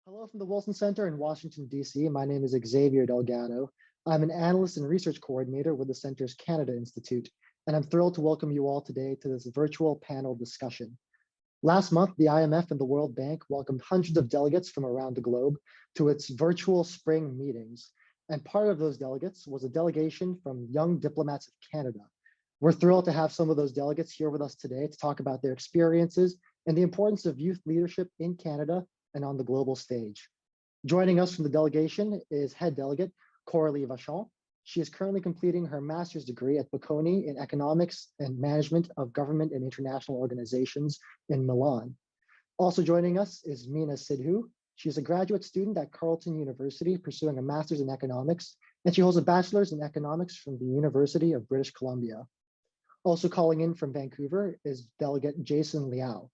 Hello from the Wilson Center in Washington, D.C. My name is Xavier Delgado. I'm an analyst and research coordinator with the Center's Canada Institute, and I'm thrilled to welcome you all today to this virtual panel discussion. Last month, the IMF and the World Bank welcomed hundreds of delegates from around the globe to its virtual spring meetings. And part of those delegates was a delegation from Young Diplomats of Canada. We're thrilled to have some of those delegates here with us today to talk about their experiences and the importance of youth leadership in Canada and on the global stage. Joining us from the delegation is head delegate Coralie Vashall. She is currently completing her master's degree at Bocconi in economics and management of government and international organizations in Milan. Also joining us is Meena Sidhu. She is a graduate student at Carleton University pursuing a master's in economics, and she holds a bachelor's in economics from the University of British Columbia. Also calling in from Vancouver is delegate Jason Liao.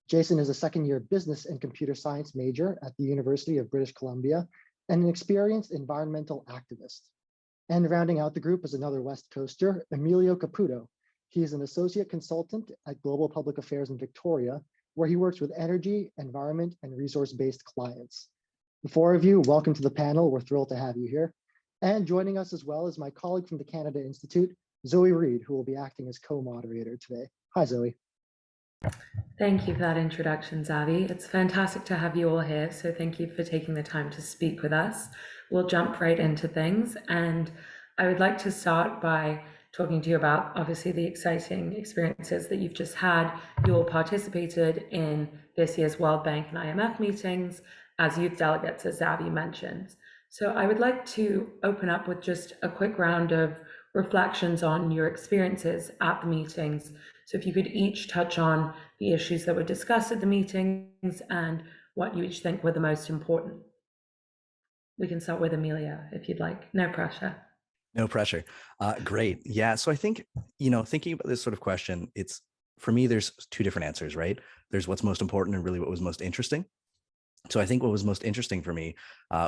Jason is a second-year business and computer science major at the University of British Columbia and an experienced environmental activist. And rounding out the group is another West Coaster, Emilio Caputo. He is an associate consultant at Global Public Affairs in Victoria, where he works with energy, environment, and resource-based clients. The four of you, welcome to the panel. We're thrilled to have you here. And joining us as well is my colleague from the Canada Institute, Zoe Reed, who will be acting as co-moderator today. Hi, Zoe. Thank you for that introduction, Zavi. It's fantastic to have you all here, so thank you for taking the time to speak with us. We'll jump right into things, and I would like to start by talking to you about, obviously, the exciting experiences that you've just had. You all participated in this year's World Bank and IMF meetings as youth delegates, as Zavi mentioned. So I would like to open up with just a quick round of reflections on your experiences at the meetings. So if you could each touch on the issues that were discussed at the meetings and what you each think were the most important. We can start with Amelia, if you'd like. No pressure. No pressure. Great. Yeah. So I think, thinking about this sort of question, for me, there's two different answers, right? There's what's most important and really what was most interesting. So I think what was most interesting for me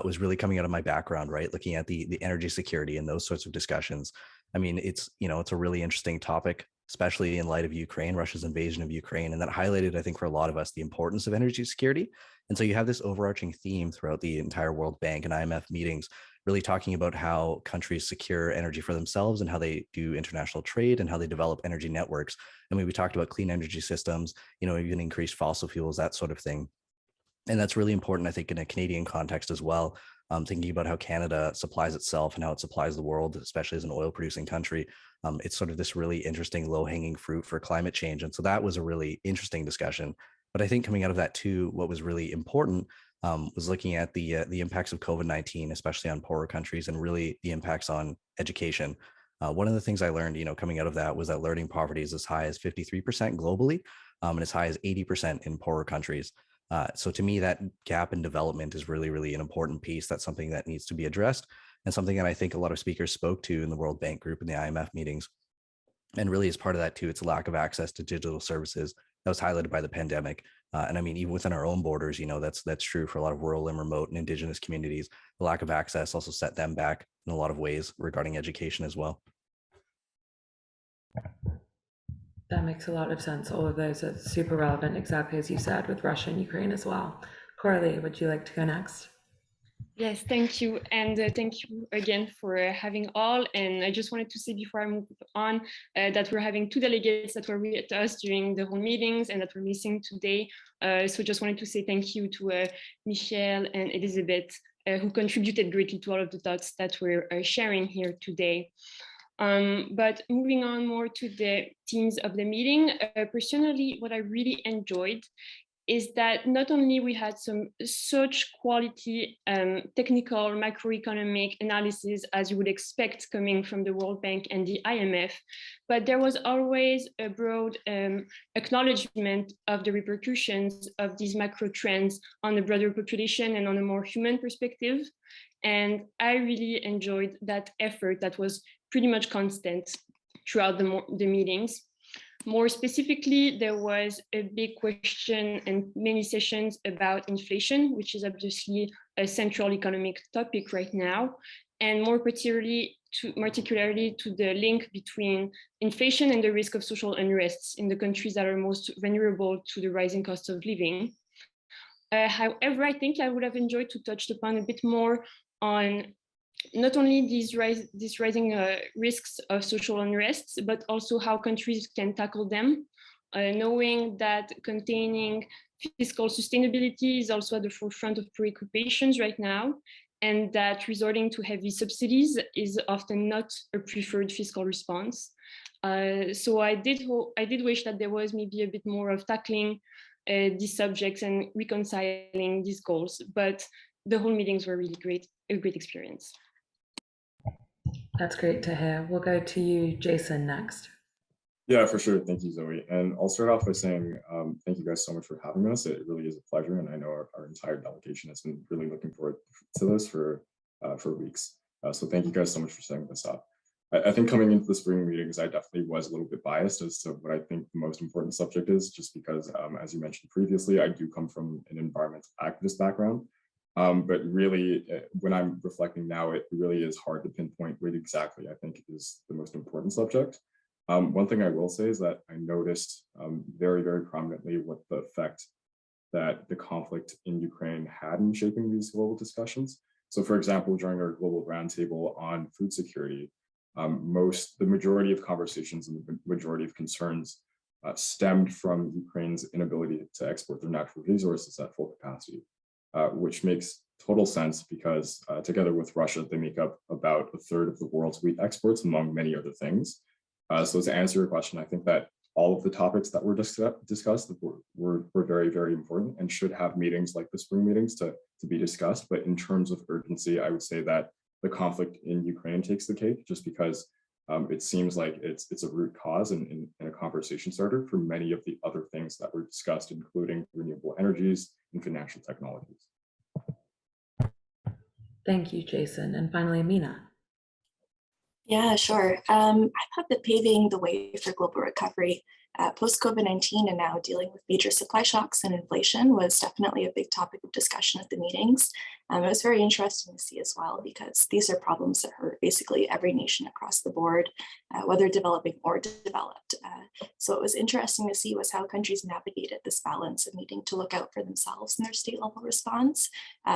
was really coming out of my background, right? Looking at the energy security and those sorts of discussions. I mean, it's a really interesting topic, especially in light of Ukraine, Russia's invasion of Ukraine. And that highlighted, I think, for a lot of us, the importance of energy security. And so you have this overarching theme throughout the entire World Bank and IMF meetings, really talking about how countries secure energy for themselves and how they do international trade and how they develop energy networks. I mean, we talked about clean energy systems, even increased fossil fuels, that sort of thing. And that's really important, I think, in a Canadian context as well, thinking about how Canada supplies itself and how it supplies the world, especially as an oil producing country. It's sort of this really interesting low hanging fruit for climate change. And so that was a really interesting discussion. But I think coming out of that too, what was really important was looking at the impacts of COVID-19, especially on poorer countries, and really the impacts on education. One of the things I learned, coming out of that was that learning poverty is as high as 53% globally, and as high as 80% in poorer countries. So to me, that gap in development is really, really an important piece. That's something that needs to be addressed, and something that I think a lot of speakers spoke to in the World Bank Group and the IMF meetings. And really, as part of that too, it's a lack of access to digital services that was highlighted by the pandemic. And I mean, even within our own borders, that's true for a lot of rural and remote and indigenous communities. The lack of access also set them back in a lot of ways regarding education as well. That makes a lot of sense. All of those are super relevant, exactly as you said, with Russia and Ukraine as well. Coralie, would you like to go next? Yes, thank you. And thank you again for having all. And I just wanted to say before I move on that we're having two delegates that were with us during the whole meetings and that we're missing today. So just wanted to say thank you to Michelle and Elizabeth, who contributed greatly to all of the thoughts that we're sharing here today. But moving on more to the themes of the meeting, personally, what I really enjoyed is that not only we had such quality technical macroeconomic analysis as you would expect coming from the World Bank and the IMF, but there was always a broad acknowledgement of the repercussions of these macro trends on the broader population and on a more human perspective. And I really enjoyed that effort that was pretty much constant throughout the meetings. More specifically, there was a big question and many sessions about inflation, which is obviously a central economic topic right now, and more particularly to the link between inflation and the risk of social unrests in the countries that are most vulnerable to the rising cost of living. However, I think I would have enjoyed to touch upon a bit more on not only these rising risks of social unrest, but also how countries can tackle them, knowing that containing fiscal sustainability is also at the forefront of preoccupations right now, and that resorting to heavy subsidies is often not a preferred fiscal response. So I did wish that there was maybe a bit more of tackling these subjects and reconciling these goals, but the whole meetings were really great, a great experience. That's great to hear. We'll go to you, Jason, next. Yeah, for sure. Thank you, Zoe. And I'll start off by saying thank you guys so much for having us. It really is a pleasure. And I know our entire delegation has been really looking forward to this for weeks. So thank you guys so much for setting this up. I think coming into the spring meetings, I definitely was a little bit biased as to what I think the most important subject is, just because, as you mentioned previously, I do come from an environmental activist background. But really, when I'm reflecting now, it really is hard to pinpoint what exactly I think is the most important subject. One thing I will say is that I noticed very, very prominently what the effect that the conflict in Ukraine had in shaping these global discussions. So for example, during our global roundtable on food security, the majority of conversations and the majority of concerns stemmed from Ukraine's inability to export their natural resources at full capacity, which makes total sense because together with Russia, they make up about a third of the world's wheat exports, among many other things. So to answer your question, I think that all of the topics that were discussed were very, very important and should have meetings like the spring meetings to be discussed. But in terms of urgency, I would say that the conflict in Ukraine takes the cake, just because it seems like it's a root cause and a conversation starter for many of the other things that were discussed, including renewable energies and financial technologies. Thank you, Jason. And finally, Amina. Yeah, sure. I thought that paving the way for global recovery post-COVID-19 and now dealing with major supply shocks and inflation was definitely a big topic of discussion at the meetings. It was very interesting to see as well, because these are problems that hurt basically every nation across the board, whether developing or developed. So it was interesting to see was how countries navigated this balance of needing to look out for themselves in their state level response,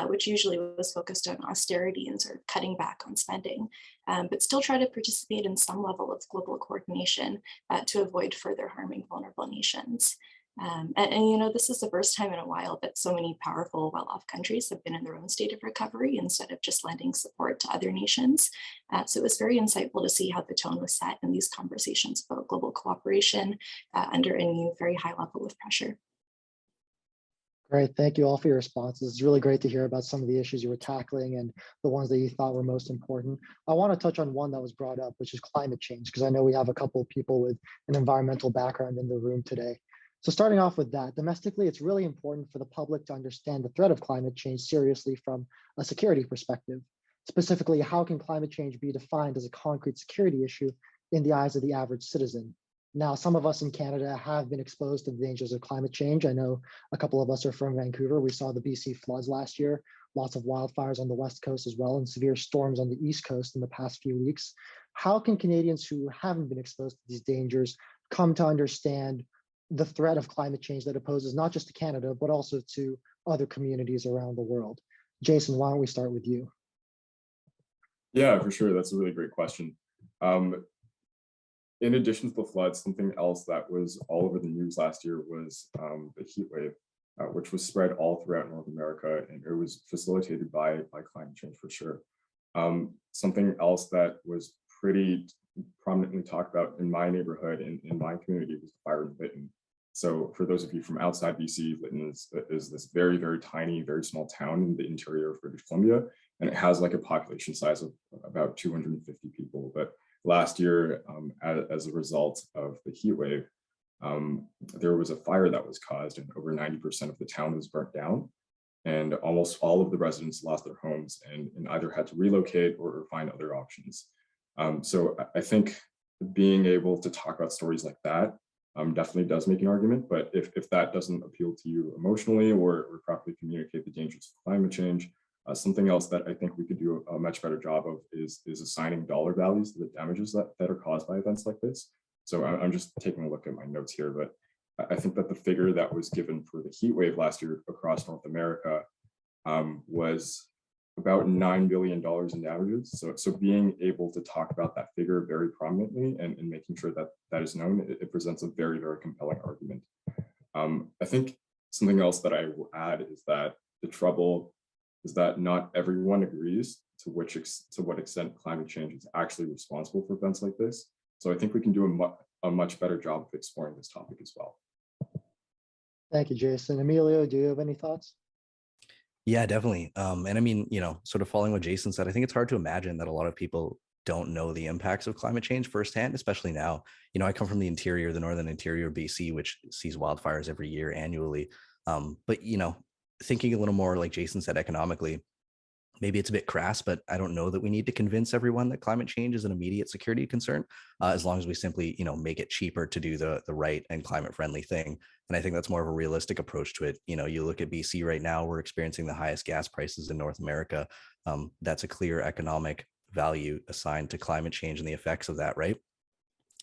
which usually was focused on austerity and sort of cutting back on spending, but still try to participate in some level of global coordination to avoid further harming vulnerable nations. And you know, this is the first time in a while that so many powerful, well-off countries have been in their own state of recovery instead of just lending support to other nations. So it was very insightful to see how the tone was set in these conversations about global cooperation under a new, very high level of pressure. Great, thank you all for your responses. It's really great to hear about some of the issues you were tackling and the ones that you thought were most important. I want to touch on one that was brought up, which is climate change, because I know we have a couple of people with an environmental background in the room today. So starting off with that, domestically, it's really important for the public to understand the threat of climate change seriously from a security perspective. Specifically, how can climate change be defined as a concrete security issue in the eyes of the average citizen? Now, some of us in Canada have been exposed to the dangers of climate change. I know a couple of us are from Vancouver. We saw the BC floods last year, lots of wildfires on the West Coast as well, and severe storms on the East Coast in the past few weeks. How can Canadians who haven't been exposed to these dangers come to understand the threat of climate change that it poses not just to Canada, but also to other communities around the world? Jason, why don't we start with you? Yeah, for sure. That's a really great question. In addition to the floods, something else that was all over the news last year was the heat wave, which was spread all throughout North America, and it was facilitated by climate change for sure. Something else that was pretty prominently talked about in my neighborhood, in my community, was the fire in Lytton. So for those of you from outside BC, Lytton is this very, very tiny, very small town in the interior of British Columbia, and it has like a population size of about 250 people. But last year, as a result of the heat wave, there was a fire that was caused, and over 90% of the town was burnt down, and almost all of the residents lost their homes and either had to relocate or find other options. So I think being able to talk about stories like that definitely does make an argument. But if that doesn't appeal to you emotionally or properly communicate the dangers of climate change, something else that I think we could do a much better job of is assigning dollar values to the damages that are caused by events like this. So I'm just taking a look at my notes here, but I think that the figure that was given for the heat wave last year across North America was about $9 billion in damages. So being able to talk about that figure very prominently and making sure that that is known, it presents a very, very compelling argument. I think something else that I will add is that the trouble is that not everyone agrees to what extent climate change is actually responsible for events like this. So I think we can do a much better job of exploring this topic as well. Thank you, Jason. Emilio, do you have any thoughts? Yeah, definitely. And I mean, sort of following what Jason said, I think it's hard to imagine that a lot of people don't know the impacts of climate change firsthand, especially now. I come from the interior, the northern interior of BC, which sees wildfires every year annually. But thinking a little more like Jason said, economically, maybe it's a bit crass, but I don't know that we need to convince everyone that climate change is an immediate security concern, as long as we simply, make it cheaper to do the right and climate friendly thing. And I think that's more of a realistic approach to it. You look at BC right now, we're experiencing the highest gas prices in North America. That's a clear economic value assigned to climate change and the effects of that, right?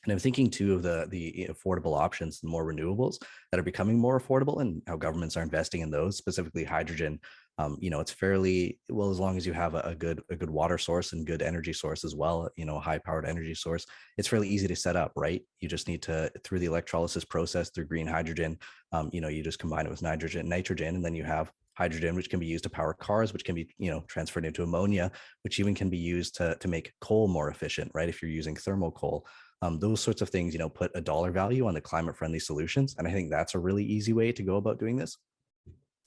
And I'm thinking too of the affordable options, the more renewables that are becoming more affordable, and how governments are investing in those, specifically hydrogen. It's fairly well, as long as you have a good water source and good energy source as well, a high powered energy source, it's fairly easy to set up, right? You just need to, through the electrolysis process, through green hydrogen, you just combine it with nitrogen, and then you have hydrogen, which can be used to power cars, which can be, transferred into ammonia, which even can be used to make coal more efficient, right? If you're using thermal coal. Those sorts of things, put a dollar value on the climate friendly solutions. And I think that's a really easy way to go about doing this.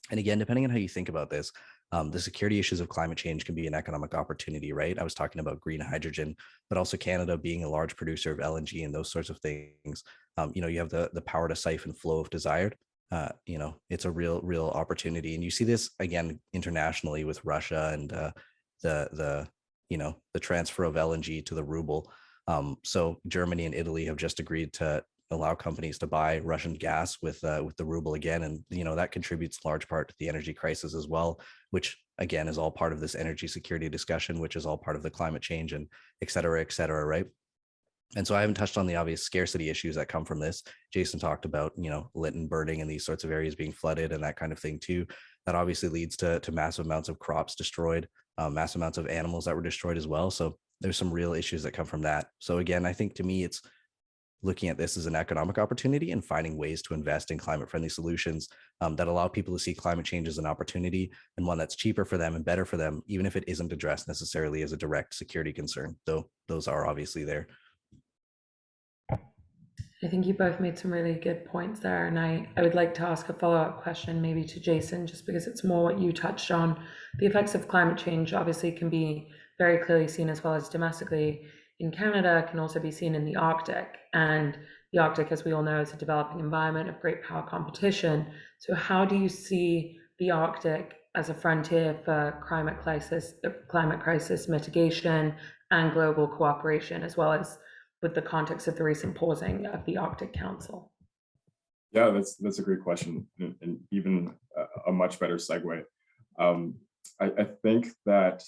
And again, depending on how you think about this, the security issues of climate change can be an economic opportunity, right? I was talking about green hydrogen, but also Canada being a large producer of LNG and those sorts of things. You have the power to siphon flow if desired. It's a real opportunity. And you see this again internationally with Russia and the transfer of LNG to the ruble. So Germany and Italy have just agreed to allow companies to buy Russian gas with the ruble again, and that contributes large part to the energy crisis as well, which again is all part of this energy security discussion, which is all part of the climate change and et cetera, right? And so I haven't touched on the obvious scarcity issues that come from this. Jason talked about Lytton burning and these sorts of areas being flooded and that kind of thing too. That obviously leads to massive amounts of crops destroyed, massive amounts of animals that were destroyed as well. So there's some real issues that come from that. So again, I think to me, it's looking at this as an economic opportunity and finding ways to invest in climate friendly solutions that allow people to see climate change as an opportunity and one that's cheaper for them and better for them, even if it isn't addressed necessarily as a direct security concern, though those are obviously there. I think you both made some really good points there. And I would like to ask a follow-up question maybe to Jason, just because it's more what you touched on. The effects of climate change obviously can be very clearly seen as well as domestically in Canada, can also be seen in the Arctic. And the Arctic, as we all know, is a developing environment of great power competition. So how do you see the Arctic as a frontier for climate crisis mitigation and global cooperation, as well as with the context of the recent pausing of the Arctic Council? Yeah, that's a great question, and even a much better segue. I think that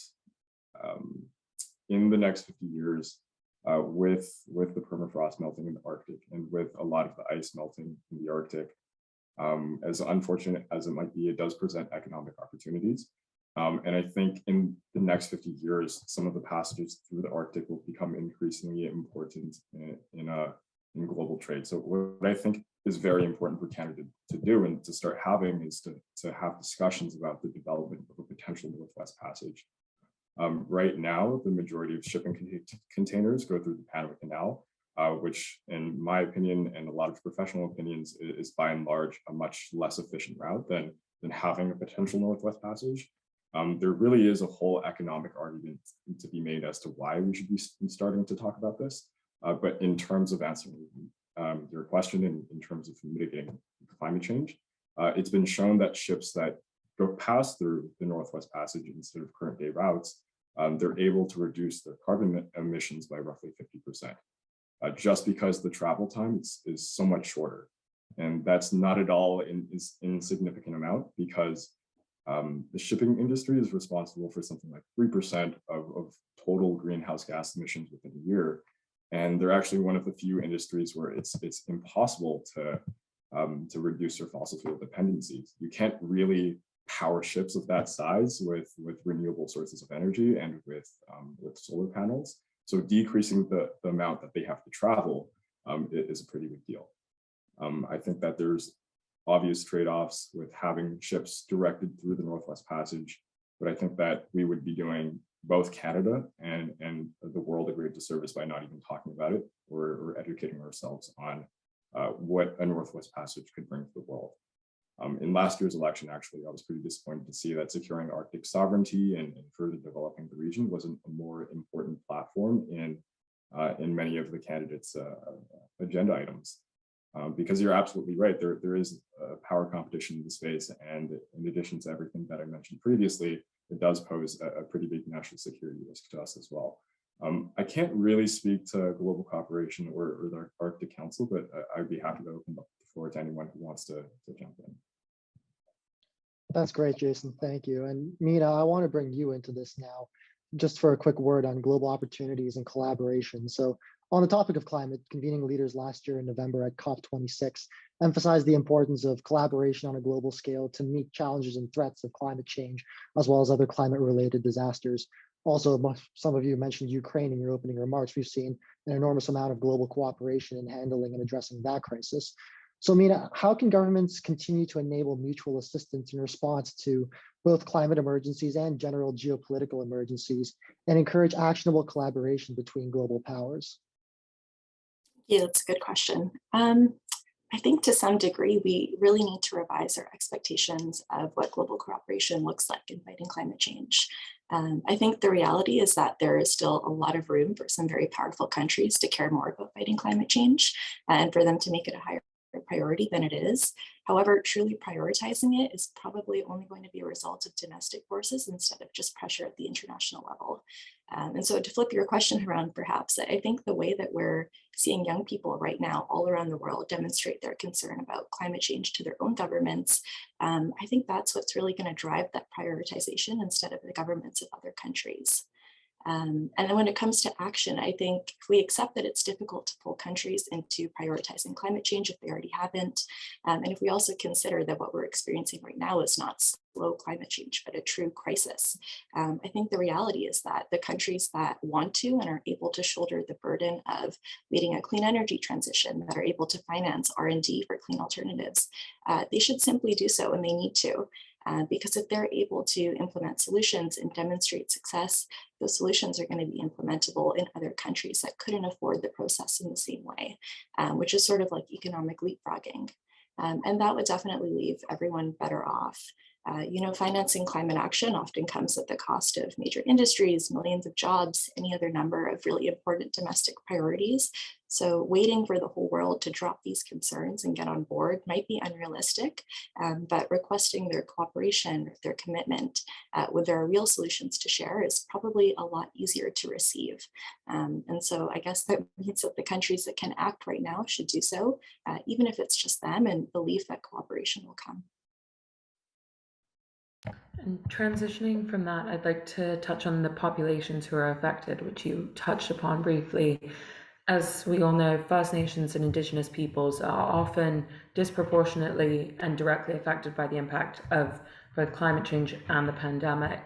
in the next 50 years, with the permafrost melting in the Arctic and with a lot of the ice melting in the Arctic, as unfortunate as it might be, it does present economic opportunities. And I think in the next 50 years, some of the passages through the Arctic will become increasingly important in global trade. So what I think is very important for Canada to do and to start having is to have discussions about the development of a potential Northwest Passage. Right now, the majority of shipping containers go through the Panama Canal, which in my opinion and a lot of professional opinions is by and large a much less efficient route than having a potential Northwest Passage. There really is a whole economic argument to be made as to why we should be starting to talk about this. But in terms of answering your question, in terms of mitigating climate change, it's been shown that ships that go past through the Northwest Passage instead of current day routes, they're able to reduce their carbon emissions by roughly 50%, just because the travel time is so much shorter. And that's not at all an insignificant amount, because the shipping industry is responsible for something like 3% of total greenhouse gas emissions within a year. And they're actually one of the few industries where it's impossible to to reduce their fossil fuel dependencies. You can't really power ships of that size with renewable sources of energy and with solar panels. So decreasing the amount that they have to travel is a pretty big deal. I think that there's obvious trade-offs with having ships directed through the Northwest Passage, but I think that we would be doing both Canada and the world a great disservice by not even talking about it or educating ourselves on what a Northwest Passage could bring to the world. In last year's election, actually, I was pretty disappointed to see that securing Arctic sovereignty and further developing the region wasn't a more important platform in many of the candidates' agenda items. Because you're absolutely right, there is a power competition in the space, and in addition to everything that I mentioned previously, it does pose a pretty big national security risk to us as well. I can't really speak to global cooperation or the Arctic Council, but I'd be happy to open up the floor to anyone who wants to jump in. That's great, Jason. Thank you. And Mina, I want to bring you into this now, just for a quick word on global opportunities and collaboration. So on the topic of climate, convening leaders last year in November at COP26 emphasized the importance of collaboration on a global scale to meet challenges and threats of climate change, as well as other climate-related disasters. Also, some of you mentioned Ukraine in your opening remarks. We've seen an enormous amount of global cooperation in handling and addressing that crisis. So Mina, how can governments continue to enable mutual assistance in response to both climate emergencies and general geopolitical emergencies and encourage actionable collaboration between global powers? Yeah, that's a good question. I think to some degree, we really need to revise our expectations of what global cooperation looks like in fighting climate change. I think the reality is that there is still a lot of room for some very powerful countries to care more about fighting climate change and for them to make it a higher priority than it is. However, truly prioritizing it is probably only going to be a result of domestic forces instead of just pressure at the international level. And so to flip your question around, perhaps, I think the way that we're seeing young people right now all around the world demonstrate their concern about climate change to their own governments, I think that's what's really going to drive that prioritization instead of the governments of other countries. And then when it comes to action, I think if we accept that it's difficult to pull countries into prioritizing climate change if they already haven't, and if we also consider that what we're experiencing right now is not slow climate change, but a true crisis, I think the reality is that the countries that want to and are able to shoulder the burden of leading a clean energy transition, that are able to finance R&D for clean alternatives, they should simply do so, and they need to. Because if they're able to implement solutions and demonstrate success, those solutions are going to be implementable in other countries that couldn't afford the process in the same way, which is sort of like economic leapfrogging. And that would definitely leave everyone better off. Financing climate action often comes at the cost of major industries, millions of jobs, any other number of really important domestic priorities. So waiting for the whole world to drop these concerns and get on board might be unrealistic, but requesting their cooperation, their commitment, when there are real solutions to share is probably a lot easier to receive. And so I guess that means that the countries that can act right now should do so, even if it's just them, and believe that cooperation will come. And transitioning from that, I'd like to touch on the populations who are affected, which you touched upon briefly. As we all know, First Nations and Indigenous peoples are often disproportionately and directly affected by the impact of both climate change and the pandemic.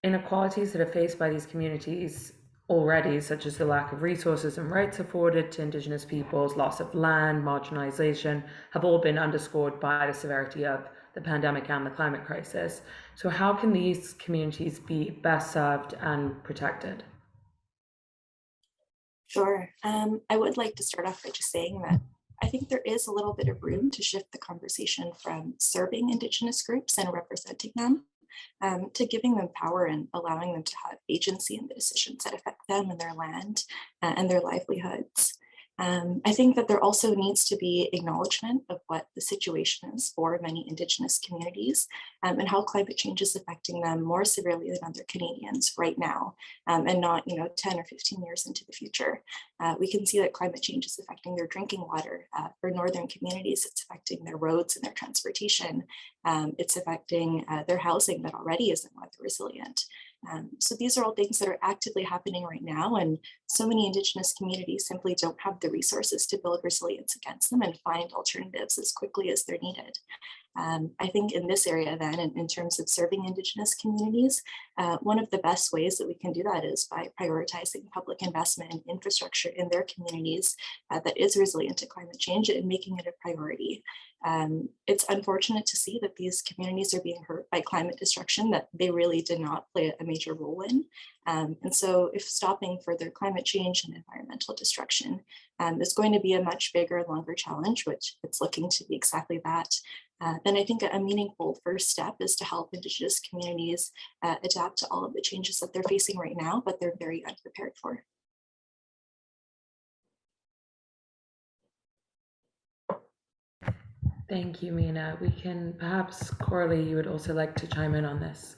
Inequalities that are faced by these communities already, such as the lack of resources and rights afforded to Indigenous peoples, loss of land, marginalization, have all been underscored by the severity of the pandemic and the climate crisis. So how can these communities be best served and protected? Sure. I would like to start off by just saying that I think there is a little bit of room to shift the conversation from serving Indigenous groups and representing them to giving them power and allowing them to have agency in the decisions that affect them and their land and their livelihoods. I think that there also needs to be acknowledgement of what the situation is for many Indigenous communities and how climate change is affecting them more severely than other Canadians right now, and not 10 or 15 years into the future. We can see that climate change is affecting their drinking water. For Northern communities, it's affecting their roads and their transportation. It's affecting their housing that already isn't weather resilient. So these are all things that are actively happening right now, and so many Indigenous communities simply don't have the resources to build resilience against them and find alternatives as quickly as they're needed. I think in this area then, in terms of serving Indigenous communities, one of the best ways that we can do that is by prioritizing public investment in infrastructure in their communities that is resilient to climate change and making it a priority. It's unfortunate to see that these communities are being hurt by climate destruction that they really did not play a major role in. And so if stopping further climate change and environmental destruction is going to be a much bigger, longer challenge, which it's looking to be exactly that, then I think a meaningful first step is to help Indigenous communities adapt to all of the changes that they're facing right now, but they're very unprepared for. Thank you, Mina. We can perhaps, Coralie, you would also like to chime in on this.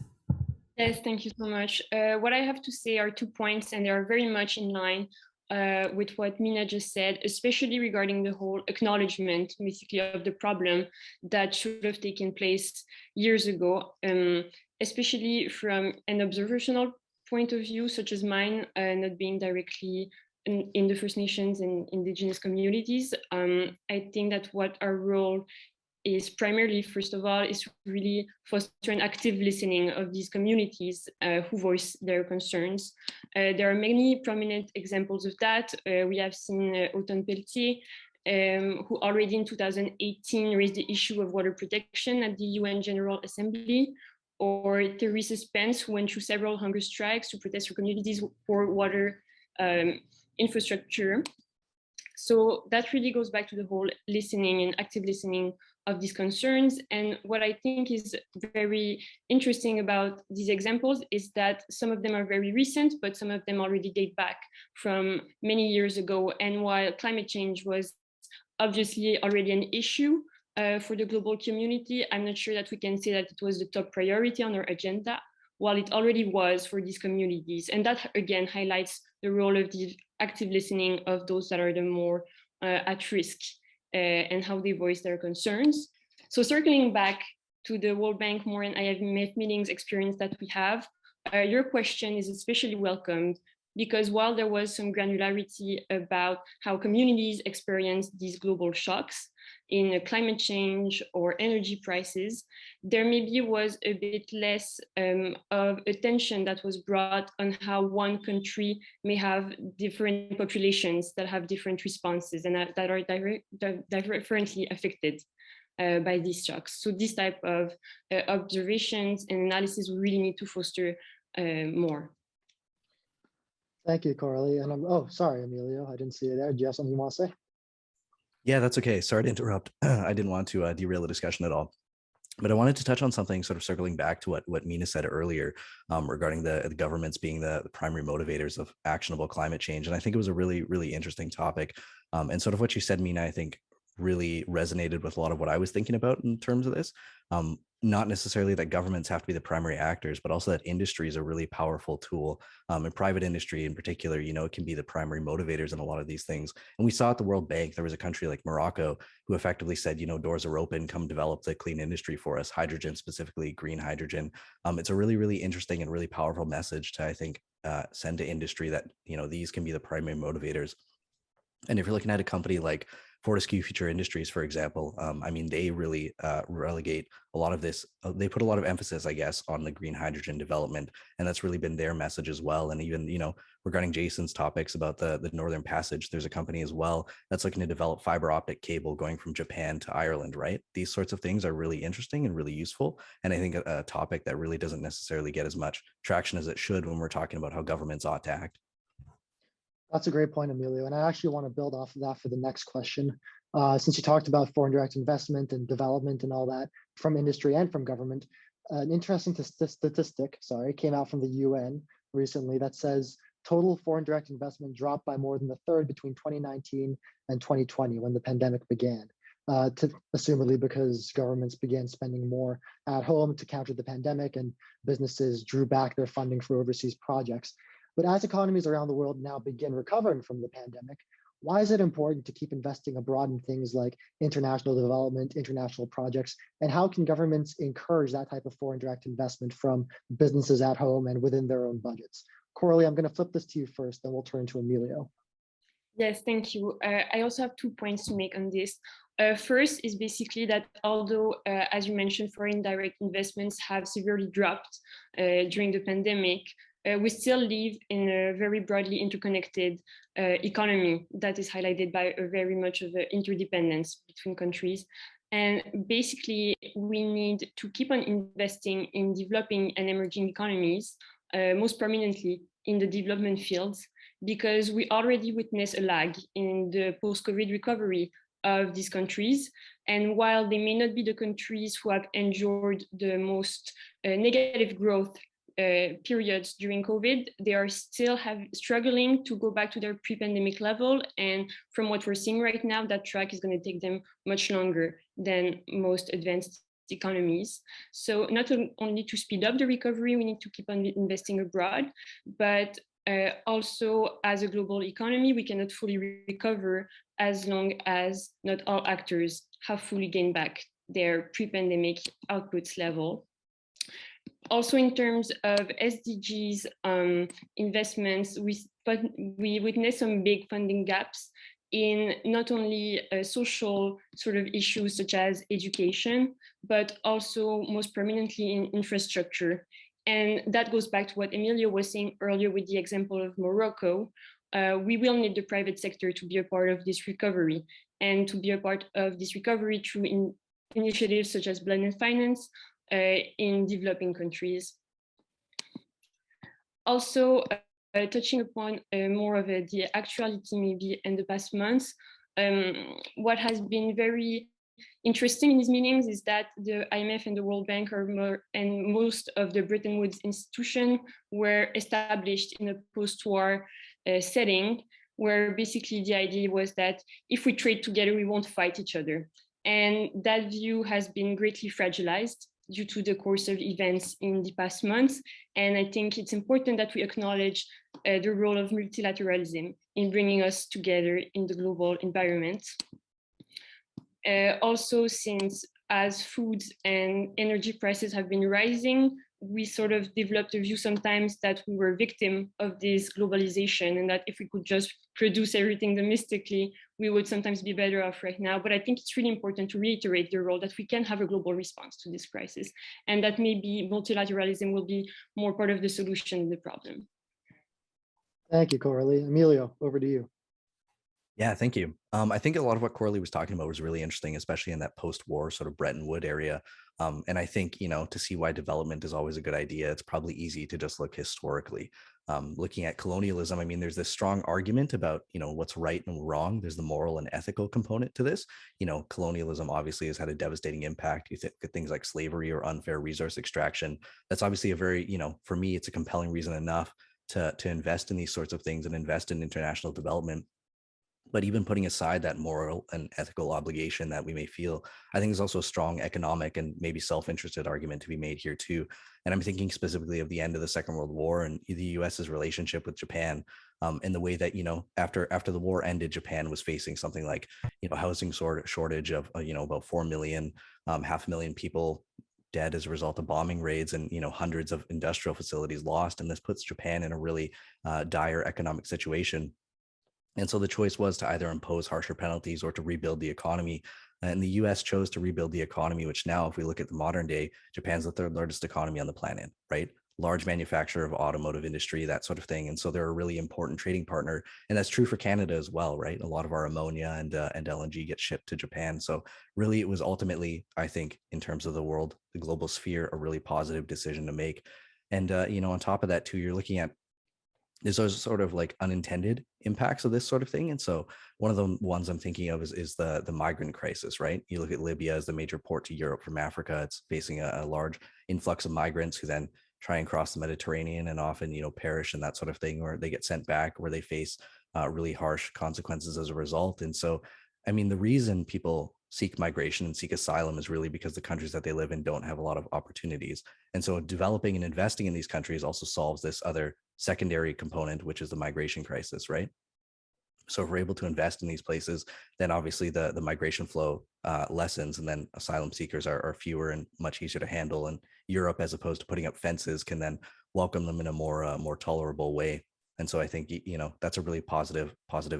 Yes, thank you so much. What I have to say are 2 points, and they are very much in line with what Mina just said, especially regarding the whole acknowledgement, basically, of the problem that should have taken place years ago, especially from an observational point of view, such as mine, not being directly in the First Nations and Indigenous communities. I think that what our role is primarily, first of all, is really foster an active listening of these communities who voice their concerns. There are many prominent examples of that. We have seen Auton Pelletier, who already in 2018 raised the issue of water protection at the UN General Assembly, or Theresa Spence, who went through several hunger strikes to protest her communities for water infrastructure. So that really goes back to the whole listening and active listening of these concerns. And what I think is very interesting about these examples is that some of them are very recent, but some of them already date back from many years ago. And while climate change was obviously already an issue for the global community, I'm not sure that we can say that it was the top priority on our agenda, while it already was for these communities. And that again highlights the role of the active listening of those that are the more at risk and how they voice their concerns. So circling back to the World Bank more and IMF meetings experience that we have, your question is especially welcomed, because while there was some granularity about how communities experience these global shocks in climate change or energy prices, there maybe was a bit less of attention that was brought on how one country may have different populations that have different responses and that are differently affected by these shocks. So this type of observations and analysis we really need to foster more. Thank you, Coralie. And oh, sorry, Emilio, I didn't see you there. Do you have something you want to say? Yeah, that's okay. Sorry to interrupt. I didn't want to derail the discussion at all. But I wanted to touch on something sort of circling back to what Mina said earlier regarding the governments being the primary motivators of actionable climate change. And I think it was a really, really interesting topic. And sort of what you said, Mina, I think really resonated with a lot of what I was thinking about in terms of this. Not necessarily that governments have to be the primary actors, but also that industry is a really powerful tool. And private industry in particular, it can be the primary motivators in a lot of these things. And we saw at the World Bank, there was a country like Morocco who effectively said, doors are open, come develop the clean industry for us, hydrogen, specifically green hydrogen. It's a really, really interesting and really powerful message to, I think, send to industry that, these can be the primary motivators. And if you're looking at a company like Fortescue Future Industries, for example, they really relegate a lot of this. They put a lot of emphasis, I guess, on the green hydrogen development, and that's really been their message as well. And even, regarding Jason's topics about the Northern Passage, there's a company as well that's looking to develop fiber optic cable going from Japan to Ireland, right? These sorts of things are really interesting and really useful. And I think a topic that really doesn't necessarily get as much traction as it should when we're talking about how governments ought to act. That's a great point, Emilio. And I actually want to build off of that for the next question. Since you talked about foreign direct investment and development and all that from industry and from government, an interesting statistic, came out from the UN recently that says total foreign direct investment dropped by more than a third between 2019 and 2020 when the pandemic began, assumedly because governments began spending more at home to counter the pandemic and businesses drew back their funding for overseas projects. But as economies around the world now begin recovering from the pandemic, Why is it important to keep investing abroad in things like international development, international projects, and how can governments encourage that type of foreign direct investment from businesses at home and within their own budgets? Coralie, I'm going to flip this to you first, then we'll turn to Emilio. Yes, thank you. I also have 2 points to make on this. First is basically that although, as you mentioned, foreign direct investments have severely dropped during the pandemic, we still live in a very broadly interconnected economy that is highlighted by a very much of an interdependence between countries. And basically, we need to keep on investing in developing and emerging economies, most prominently in the development fields, because we already witness a lag in the post-COVID recovery of these countries. And while they may not be the countries who have endured the most negative growth periods during COVID, they are still struggling to go back to their pre-pandemic level. And from what we're seeing right now, that track is going to take them much longer than most advanced economies. So not only to speed up the recovery, we need to keep on investing abroad, but also as a global economy, we cannot fully recover as long as not all actors have fully gained back their pre-pandemic outputs level. Also, in terms of SDGs investments, we witness some big funding gaps in not only social sort of issues such as education, but also most prominently in infrastructure. And that goes back to what Emilio was saying earlier with the example of Morocco. We will need the private sector to be a part of this recovery, and to be a part of this recovery through initiatives such as blended finance in developing countries. Also, touching upon more of the actuality maybe in the past months, what has been very interesting in these meetings is that the IMF and the World Bank and most of the Bretton Woods institutions were established in a post-war setting, where basically the idea was that if we trade together, we won't fight each other. And that view has been greatly fragilized due to the course of events in the past months. And I think it's important that we acknowledge the role of multilateralism in bringing us together in the global environment. Also, since as food and energy prices have been rising, we sort of developed a view sometimes that we were victim of this globalization, and that if we could just produce everything domestically, we would sometimes be better off right now. But I think it's really important to reiterate the role that we can have a global response to this crisis, and that maybe multilateralism will be more part of the solution than the problem. Thank you, Coralie. Emilio, over to you. Yeah, thank you. I think a lot of what Coralie was talking about was really interesting, especially in that post-war sort of Bretton Woods area. And I think, to see why development is always a good idea, it's probably easy to just look historically. Looking at colonialism, I mean, there's this strong argument about, what's right and wrong. There's the moral and ethical component to this. Colonialism obviously has had a devastating impact. You think of things like slavery or unfair resource extraction. That's obviously a very, for me, it's a compelling reason enough to invest in these sorts of things and invest in international development. But even putting aside that moral and ethical obligation that we may feel, I think there's also a strong economic and maybe self-interested argument to be made here too. And I'm thinking specifically of the end of the Second World War and the US's relationship with Japan, and the way that, after the war ended, Japan was facing something like, housing shortage of, about 4 million, 500,000 people dead as a result of bombing raids, and hundreds of industrial facilities lost. And this puts Japan in a really dire economic situation. And so the choice was to either impose harsher penalties or to rebuild the economy. And the US chose to rebuild the economy, which now, if we look at the modern day, Japan's the third largest economy on the planet, right? Large manufacturer of automotive industry, that sort of thing. And so they're a really important trading partner. And that's true for Canada as well, right? A lot of our ammonia and LNG gets shipped to Japan. So really, it was ultimately, I think, in terms of the world, the global sphere, a really positive decision to make. And, on top of that too, you're looking at there's those sort of like unintended impacts of this sort of thing. And so one of the ones I'm thinking of is the migrant crisis, right? You look at Libya as the major port to Europe from Africa. It's facing a large influx of migrants who then try and cross the Mediterranean and often, perish and that sort of thing, or they get sent back, where they face really harsh consequences as a result. And so, I mean, the reason people seek migration and seek asylum is really because the countries that they live in don't have a lot of opportunities. And so developing and investing in these countries also solves this other secondary component, which is the migration crisis, right? So if we're able to invest in these places, then obviously the migration flow lessens, and then asylum seekers are fewer and much easier to handle. And Europe, as opposed to putting up fences, can then welcome them in a more tolerable way. And so I think that's a really positive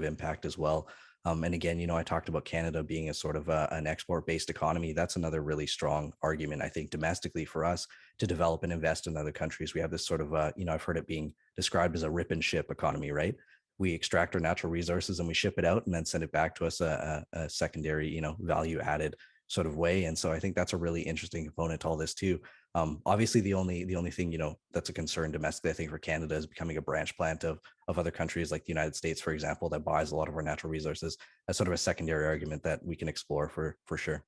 impact as well. And again, I talked about Canada being a sort of an export-based economy. That's another really strong argument, I think, domestically for us to develop and invest in other countries. We have this sort of, I've heard it being described as a rip and ship economy, right? We extract our natural resources and we ship it out and then send it back to us a secondary, value added sort of way. And so I think that's a really interesting component to all this too. Obviously, the only thing that's a concern domestically, I think, for Canada is becoming a branch plant of other countries like the United States, for example, that buys a lot of our natural resources. As sort of a secondary argument that we can explore for sure.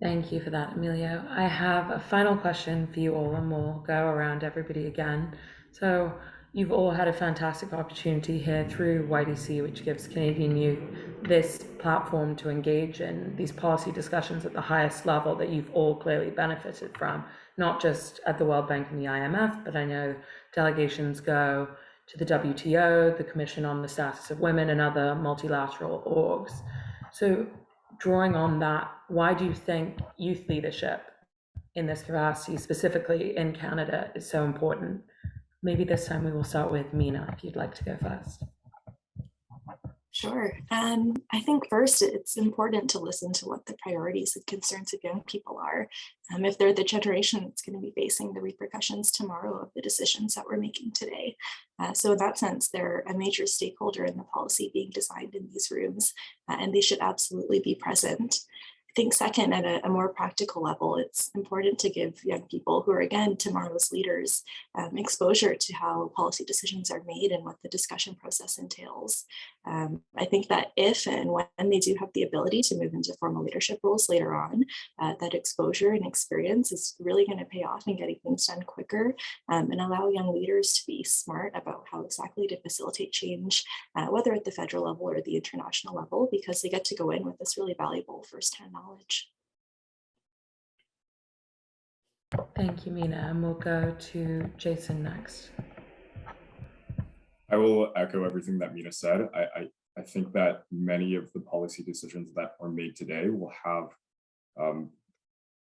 Thank you for that, Emilio. I have a final question for you all, and we'll go around everybody again. So you've all had a fantastic opportunity here through YDC, which gives Canadian youth this platform to engage in these policy discussions at the highest level that you've all clearly benefited from, not just at the World Bank and the IMF, but I know delegations go to the WTO, the Commission on the Status of Women, and other multilateral orgs. So drawing on that, why do you think youth leadership in this capacity, specifically in Canada, is so important? Maybe this time we will start with Mina, if you'd like to go first. Sure. I think first it's important to listen to what the priorities and concerns of young people are. If they're the generation that's going to be facing the repercussions tomorrow of the decisions that we're making today. So in that sense, they're a major stakeholder in the policy being designed in these rooms, and they should absolutely be present. I think second, at a more practical level, it's important to give young people who are, again, tomorrow's leaders, exposure to how policy decisions are made and what the discussion process entails. I think that if and when they do have the ability to move into formal leadership roles later on, that exposure and experience is really going to pay off in getting things done quicker, and allow young leaders to be smart about how exactly to facilitate change, whether at the federal level or the international level, because they get to go in with this really valuable firsthand knowledge. Thank you, Mina, and we'll go to Jason next. I will echo everything that Mina said. I think that many of the policy decisions that are made today will have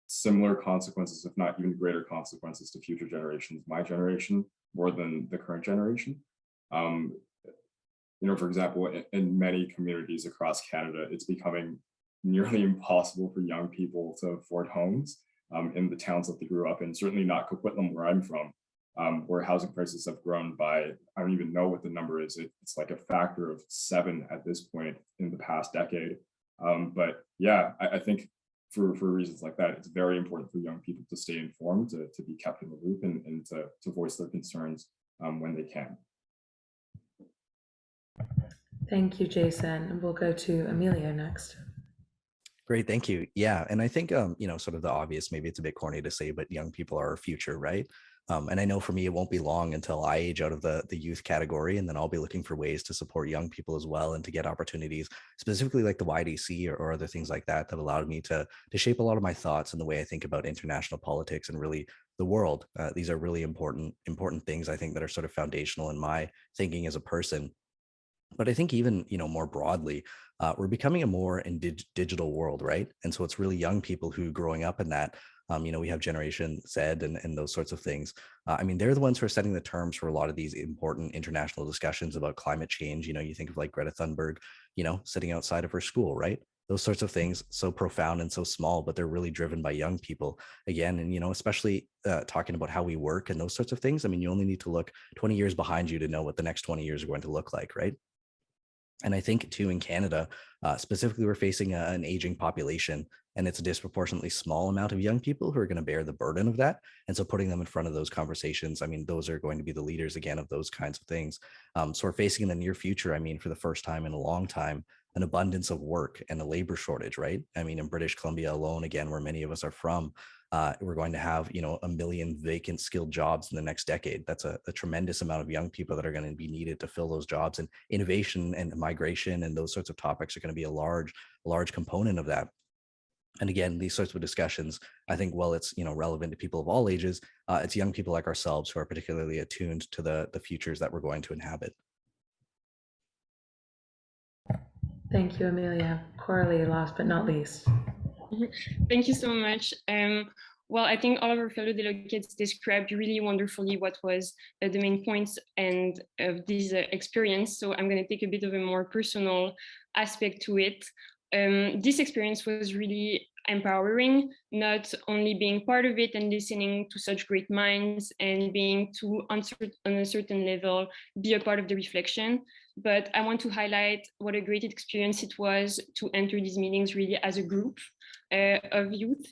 similar consequences, if not even greater consequences, to future generations, my generation, more than the current generation. For example, in many communities across Canada, it's becoming nearly impossible for young people to afford homes in the towns that they grew up in, certainly not Coquitlam, where I'm from, where housing prices have grown by, I don't even know what the number is. It's like a factor of 7 at this point in the past decade. But yeah, I think for reasons like that, it's very important for young people to stay informed, to be kept in the loop, and to voice their concerns when they can. Thank you, Jason. And we'll go to Emilio next. Great, thank you. Yeah, and I think sort of the obvious, maybe it's a bit corny to say, but young people are our future, right? And I know for me, it won't be long until I age out of the youth category, and then I'll be looking for ways to support young people as well, and to get opportunities, specifically like the YDC or other things like that, that allowed me to shape a lot of my thoughts and the way I think about international politics and really the world. These are really important things, I think, that are sort of foundational in my thinking as a person. But I think even, more broadly, we're becoming a more digital world, right? And so it's really young people who growing up in that, we have Generation Z and those sorts of things. They're the ones who are setting the terms for a lot of these important international discussions about climate change. You think of like Greta Thunberg, sitting outside of her school, right? Those sorts of things, so profound and so small, but they're really driven by young people again. And, especially talking about how we work and those sorts of things. You only need to look 20 years behind you to know what the next 20 years are going to look like, right? And I think too, in Canada, specifically, we're facing an aging population, and it's a disproportionately small amount of young people who are going to bear the burden of that. And so putting them in front of those conversations, those are going to be the leaders again of those kinds of things. So we're facing in the near future, for the first time in a long time, an abundance of work and a labor shortage, right? In British Columbia alone, again, where many of us are from, we're going to have, 1 million vacant skilled jobs in the next decade. That's a tremendous amount of young people that are going to be needed to fill those jobs, and innovation and migration and those sorts of topics are going to be a large component of that. And again, these sorts of discussions, I think, while it's, relevant to people of all ages, it's young people like ourselves who are particularly attuned to the futures that we're going to inhabit. Thank you, Amelia. Coralie, last but not least. Thank you so much. Well, I think all of our fellow delegates described really wonderfully what was the main points and of this experience. So I'm going to take a bit of a more personal aspect to it. This experience was really empowering, not only being part of it and listening to such great minds and being to, on a certain level, be a part of the reflection, but I want to highlight what a great experience it was to enter these meetings really as a group of youth.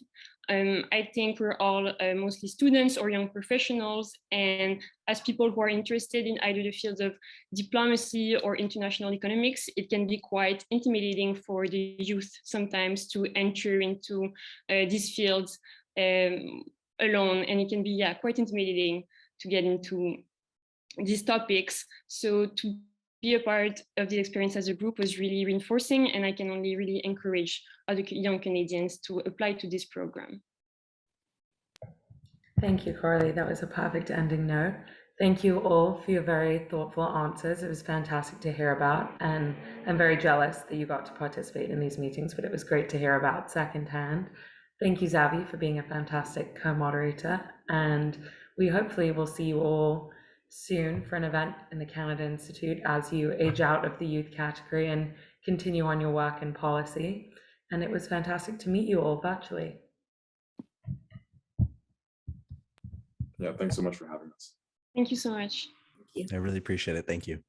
I think we're all mostly students or young professionals, and as people who are interested in either the fields of diplomacy or international economics, it can be quite intimidating for the youth sometimes to enter into these fields alone, and it can be quite intimidating to get into these topics. So to be a part of the experience as a group was really reinforcing, and I can only really encourage other young Canadians to apply to this program. Thank you, Coralie. That was a perfect ending note. Thank you all for your very thoughtful answers. It was fantastic to hear about, and I'm very jealous that you got to participate in these meetings, but it was great to hear about secondhand. Thank you, Xavi, for being a fantastic co-moderator, and we hopefully will see you all soon for an event in the Canada Institute as you age out of the youth category and continue on your work in policy. And it was fantastic to meet you all virtually. Yeah, thanks so much for having us. Thank you so much. I really appreciate it. Thank you.